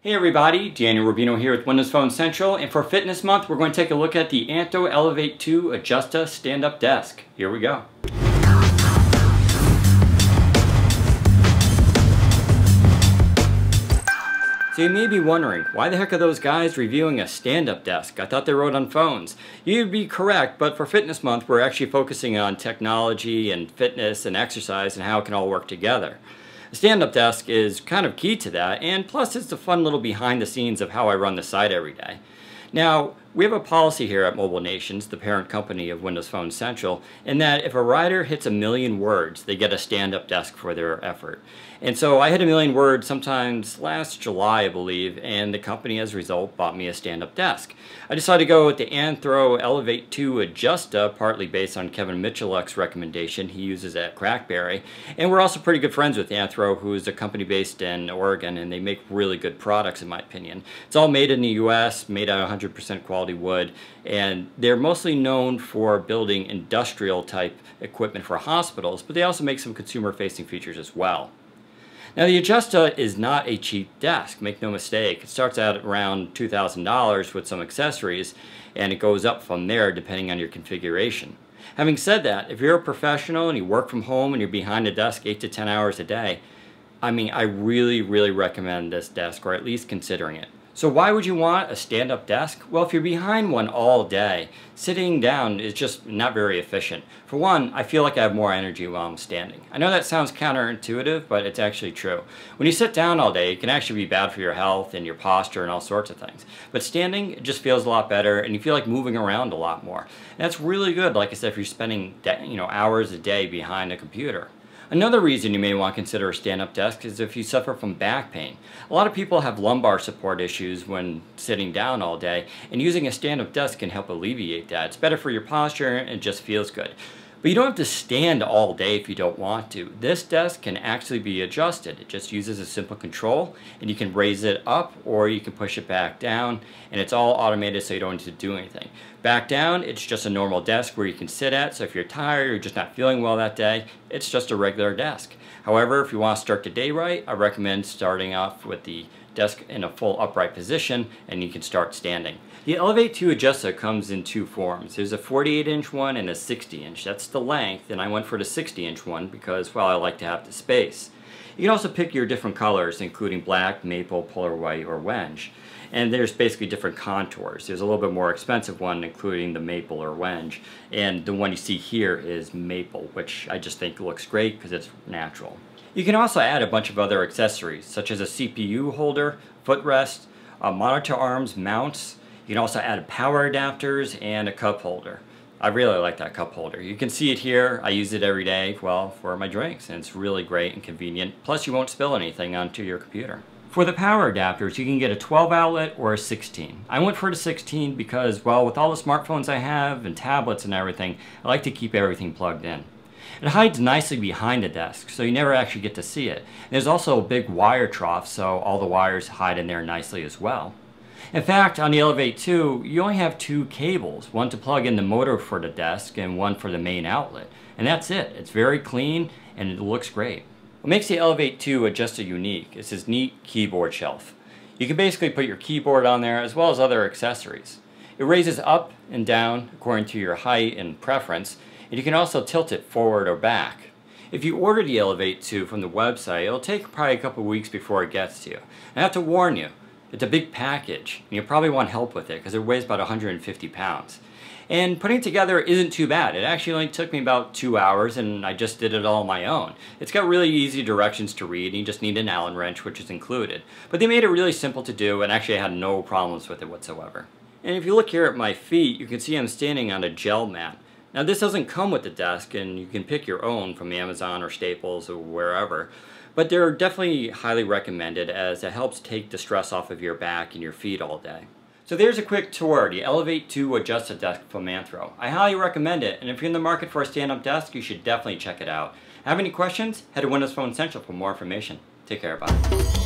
Hey everybody, Daniel Rubino here with Windows Phone Central, and for Fitness Month we're going to take a look at the Anthro Elevate II Adjusta stand-up desk. Here we go. So you may be wondering, why the heck are those guys reviewing a stand-up desk? I thought they wrote on phones. You'd be correct, but for Fitness Month we're actually focusing on technology and fitness and exercise and how it can all work together. The stand-up desk is kind of key to that, and plus it's a fun little behind the scenes of how I run the site every day. Now, we have a policy here at Mobile Nations, the parent company of Windows Phone Central, in that if a writer hits 1 million words, they get a stand-up desk for their effort. And so I hit 1 million words sometimes last July, I believe, and the company as a result bought me a stand-up desk. I decided to go with the Anthro Elevate II Adjusta, partly based on Kevin Michaluk's recommendation he uses at Crackberry. And we're also pretty good friends with Anthro, who is a company based in Oregon, and they make really good products in my opinion. It's all made in the US, made out of 100% quality wood, and they're mostly known for building industrial type equipment for hospitals, but they also make some consumer facing features as well. Now the Adjusta is not a cheap desk, make no mistake. It starts out at around $2,000 with some accessories, and it goes up from there depending on your configuration. Having said that, if you're a professional and you work from home and you're behind a desk 8 to 10 hours a day, I really recommend this desk, or at least considering it. So why would you want a stand-up desk? Well, if you're behind one all day, sitting down is just not very efficient. For one, I feel like I have more energy while I'm standing. I know that sounds counterintuitive, but it's actually true. When you sit down all day, it can actually be bad for your health and your posture and all sorts of things. But standing, it just feels a lot better, and you feel like moving around a lot more. And that's really good, like I said, if you're spending hours a day behind a computer. Another reason you may want to consider a stand-up desk is if you suffer from back pain. A lot of people have lumbar support issues when sitting down all day, and using a stand-up desk can help alleviate that. It's better for your posture and it just feels good. But you don't have to stand all day if you don't want to. This desk can actually be adjusted. It just uses a simple control, and you can raise it up or you can push it back down, and it's all automated so you don't need to do anything. Back down, it's just a normal desk where you can sit at, so if you're tired or just not feeling well that day, it's just a regular desk. However, if you want to start the day right, I recommend starting off with the desk in a full upright position, and you can start standing. The Elevate II Adjusta comes in two forms. There's a 48-inch one and a 60-inch. That's the length, and I went for the 60-inch one because, well, I like to have the space. You can also pick your different colors, including black, maple, polar white, or wenge. And there's basically different contours. There's a little bit more expensive one, including the maple or wenge. And the one you see here is maple, which I just think looks great because it's natural. You can also add a bunch of other accessories, such as a CPU holder, footrest, monitor arms, mounts. You can also add power adapters and a cup holder. I really like that cup holder. You can see it here. I use it every day, well, for my drinks, and it's really great and convenient. Plus, you won't spill anything onto your computer. For the power adapters, you can get a 12 outlet or a 16. I went for the 16 because, well, with all the smartphones I have and tablets and everything, I like to keep everything plugged in. It hides nicely behind the desk, so you never actually get to see it. And there's also a big wire trough, so all the wires hide in there nicely as well. In fact, on the Elevate II, you only have 2 cables, one to plug in the motor for the desk and one for the main outlet. And that's it. It's very clean and it looks great. What makes the Elevate II Adjusta unique is this neat keyboard shelf. You can basically put your keyboard on there as well as other accessories. It raises up and down according to your height and preference, and you can also tilt it forward or back. If you order the Elevate II from the website, it'll take probably a couple weeks before it gets to you. And I have to warn you, it's a big package, and you'll probably want help with it because it weighs about 150 pounds. And putting it together isn't too bad. It actually only took me about 2 hours, and I just did it all on my own. It's got really easy directions to read, and you just need an Allen wrench, which is included. But they made it really simple to do, and actually I had no problems with it whatsoever. And if you look here at my feet, you can see I'm standing on a gel mat. Now this doesn't come with the desk, and you can pick your own from Amazon or Staples or wherever. But they're definitely highly recommended as it helps take the stress off of your back and your feet all day. So there's a quick tour, the Elevate II Adjusta desk from Anthro. I highly recommend it, and if you're in the market for a stand-up desk, you should definitely check it out. Have any questions? Head to Windows Phone Central for more information. Take care, bye.